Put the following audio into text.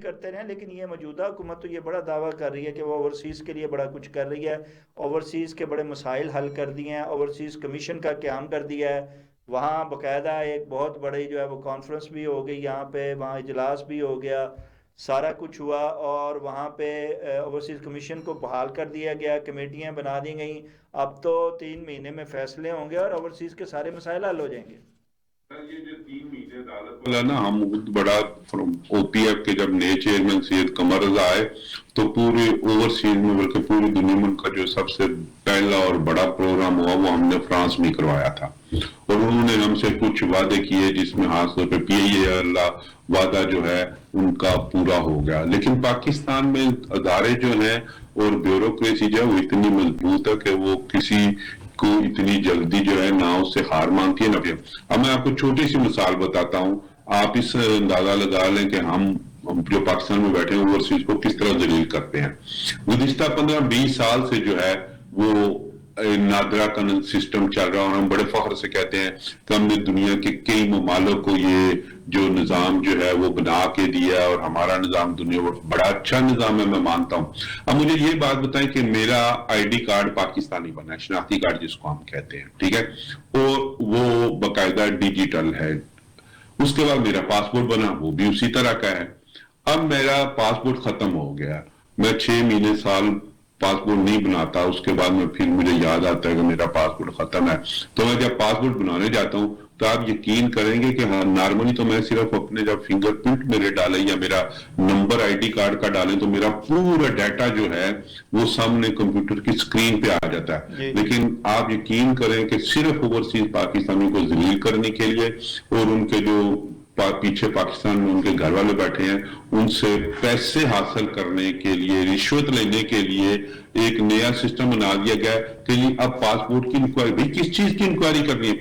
کرتے رہے، لیکن یہ موجودہ حکومت تو یہ بڑا دعویٰ کر رہی ہے کہ وہ اوورسیز کے لیے بڑا کچھ کر رہی ہے، اوورسیز کے بڑے مسائل حل کر دیے ہیں، اوورسیز کمیشن کا قیام کر دیا ہے، وہاں باقاعدہ ایک بہت بڑی جو ہے وہ کانفرنس بھی ہو گئی یہاں پہ، وہاں اجلاس بھی ہو گیا، سارا کچھ ہوا، اور وہاں پہ اوورسیز کمیشن کو بحال کر دیا گیا، کمیٹیاں بنا دی گئیں، اب تو 3 مہینے میں فیصلے ہوں گے اور اوورسیز کے سارے مسائل حل ہو جائیں گے۔ یہ جو 3 مہینے عدالت والا نا، ہم بڑا او پی ایف کے جب نئے چیئرمین سید قمر رضا آئے تو پورے اوورسیز میں بلکہ پوری دنیا میں کا جو سب سے پہلا اور بڑا پروگرام ہوا وہ ہم نے فرانس میں کروایا تھا، اور انہوں نے ہم سے کچھ وعدے کیے جس میں خاص طور پہ PIA وعدہ جو ہے ان کا پورا ہو گیا، لیکن پاکستان میں ادارے جو ہیں اور بیوروکریسی جو ہے وہ اتنی مضبوط ہے کہ وہ کسی کو اتنی جلدی جو ہے نہ اس سے ہار مانتی ہے نہ پھر۔ اب میں آپ کو چھوٹی سی مثال بتاتا ہوں، آپ اس اندازہ لگا لیں کہ ہم جو پاکستان میں بیٹھے ہیں اوورسیز کو کس طرح ذلیل کرتے ہیں۔ گزشتہ 15-20 سال سے جو ہے وہ نادرا کا سسٹم چل رہا، اور ہم بڑے فخر سے کہتے ہیں کہ ہم نے دنیا کے کئی ممالک کو یہ جو نظام جو ہے وہ بنا کے دیا، اور ہمارا نظام دنیا میں بڑا اچھا نظام ہے، میں مانتا ہوں۔ اب مجھے یہ بات بتائیں کہ میرا ID کارڈ پاکستانی بنا ہے، شناختی کارڈ جس کو ہم کہتے ہیں، ٹھیک ہے، اور وہ باقاعدہ ڈیجیٹل ہے، اس کے بعد میرا پاسپورٹ بنا، وہ بھی اسی طرح کا ہے۔ اب میرا پاسپورٹ ختم ہو گیا، میں 6 مہینے سال پاسپورٹ نہیں بناتا، اس کے بعد میں پھر مجھے یاد آتا ہے کہ میرا پاسپورٹ ختم ہے، تو میں جب پاسپورٹ بنانے جاتا ہوں تو آپ یقین کریں گے کہ ہاں نارملی تو میں صرف اپنے جب فنگر پرنٹ میرے ڈالیں یا میرا نمبر ID کارڈ کا ڈالیں تو میرا پورا ڈیٹا جو ہے وہ سامنے کمپیوٹر کی سکرین پہ آ جاتا ہے، لیکن آپ یقین کریں کہ صرف اوورسیز پاکستانی کو ذلیل کرنے کے لیے اور ان کے جو پیچھے پاکستان میں ان کے گھر والے بیٹھے ہیں ان سے پیسے حاصل کرنے کے لیے، رشوت لینے کے لیے ایک نیا سسٹم بنا دیا گیا کہ اب پاسپورٹ کی انکوائری، کس چیز کی انکوائری کرنی ہے؟